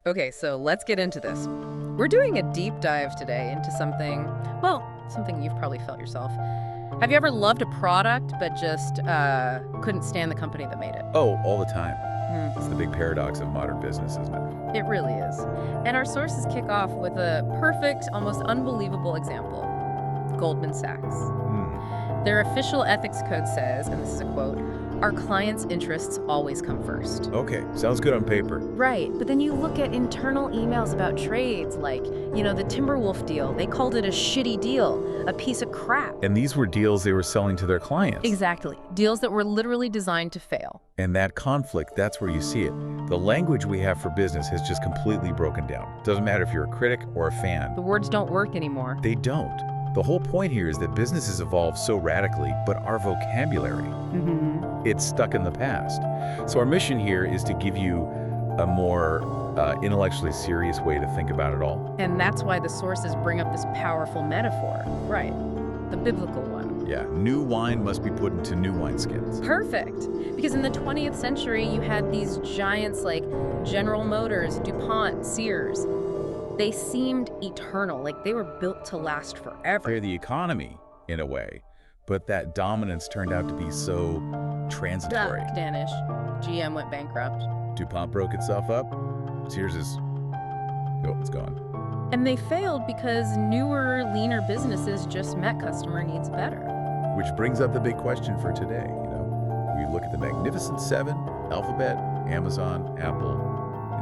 Okay, so let's get into this. We're doing a deep dive today into something, well, something you've probably felt yourself. Have you ever loved a product but just couldn't stand the company that made it? Oh, all the time. Hmm. It's the big paradox of modern business, isn't it? It really is. And our sources kick off with a perfect, almost unbelievable example. Goldman Sachs. Their official ethics code says, and this is a quote, "Our clients' interests always come first." Okay, sounds good on paper. Right, but then you look at internal emails about trades, like, the Timberwolf deal. They called it a shitty deal, a piece of crap. And these were deals they were selling to their clients. Exactly. Deals that were literally designed to fail. And that conflict, that's where you see it. The language we have for business has just completely broken down. Doesn't matter if you're a critic or a fan. The words don't work anymore. They don't. The whole point here is that business has evolved so radically, but our vocabulary, it's stuck in the past. So our mission here is to give you a more intellectually serious way to think about it all. And that's why the sources bring up this powerful metaphor. Right. The biblical one. Yeah, new wine must be put into new wineskins. Perfect. Because in the 20th century, you had these giants like General Motors, DuPont, Sears. They seemed eternal, like they were built to last forever. They're the economy, in a way, but that dominance turned out to be so transitory. Danish. GM went bankrupt. DuPont broke itself up. Sears is... oh, it's gone. And they failed because newer, leaner businesses just met customer needs better. Which brings up the big question for today, We look at the Magnificent Seven, Alphabet, Amazon, Apple,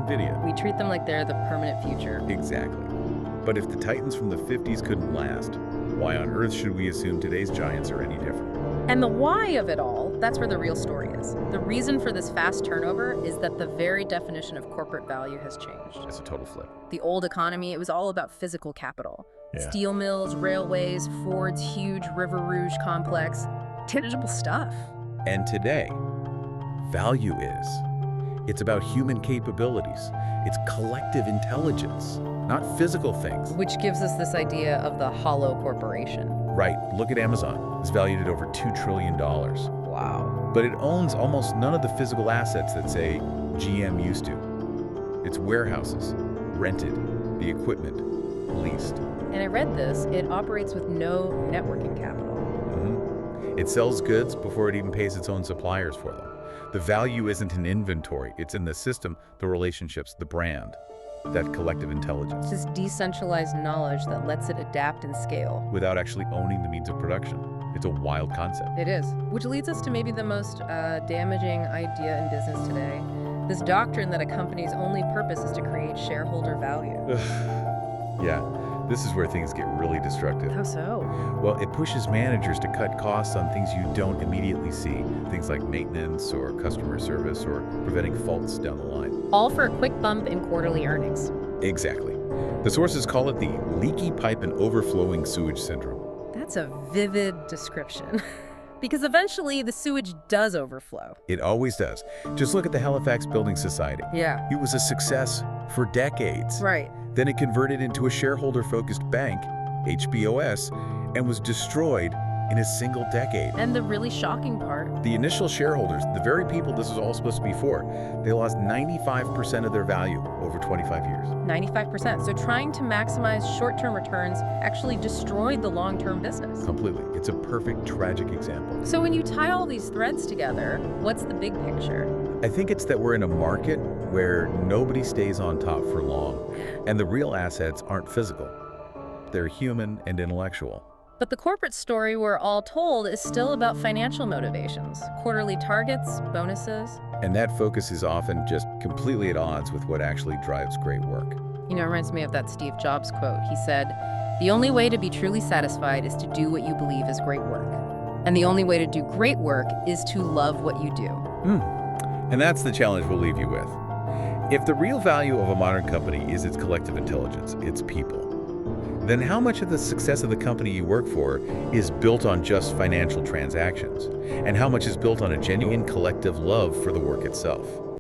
NVIDIA. We treat them like they're the permanent future. Exactly. But if the titans from the 50s couldn't last, why on earth should we assume today's giants are any different? And the why of it all, that's where the real story is. The reason for this fast turnover is that the very definition of corporate value has changed. It's a total flip. The old economy, it was all about physical capital. Yeah. Steel mills, railways, Ford's huge River Rouge complex, tangible stuff. And today, value is. It's about human capabilities. It's collective intelligence, not physical things. Which gives us this idea of the hollow corporation. Right, look at Amazon. It's valued at over $2 trillion. Wow. But it owns almost none of the physical assets that, say, GM used to. Its warehouses, rented, the equipment, leased. And I read this, it operates with no networking capital. It sells goods before it even pays its own suppliers for them. The value isn't in inventory, it's in the system, the relationships, the brand, that collective intelligence. This decentralized knowledge that lets it adapt and scale. Without actually owning the means of production. It's a wild concept. It is. Which leads us to maybe the most damaging idea in business today. This doctrine that a company's only purpose is to create shareholder value. Yeah, this is where things get really destructive. How so? Well, it pushes managers to cut costs on things you don't immediately see. Things like maintenance or customer service or preventing faults down the line. All for a quick bump in quarterly earnings. Exactly. The sources call it the leaky pipe and overflowing sewage syndrome. That's a vivid description. Because eventually the sewage does overflow. It always does. Just look at the Halifax Building Society. Yeah. It was a success for decades. Right. Then it converted into a shareholder-focused bank, HBOS, and was destroyed in a single decade. And the really shocking part, The initial shareholders, the very people this was all supposed to be for, they lost 95% of their value over 25 years. 95%. So trying to maximize short-term returns actually destroyed the long-term business. Completely. It's a perfect, tragic example. So when you tie all these threads together, what's the big picture? I think it's that we're in a market where nobody stays on top for long, and the real assets aren't physical. They're human and intellectual. But the corporate story we're all told is still about financial motivations, quarterly targets, bonuses. And that focus is often just completely at odds with what actually drives great work. It reminds me of that Steve Jobs quote. He said, "The only way to be truly satisfied is to do what you believe is great work. And the only way to do great work is to love what you do." And that's the challenge we'll leave you with. If the real value of a modern company is its collective intelligence, its people, then how much of the success of the company you work for is built on just financial transactions? And how much is built on a genuine collective love for the work itself?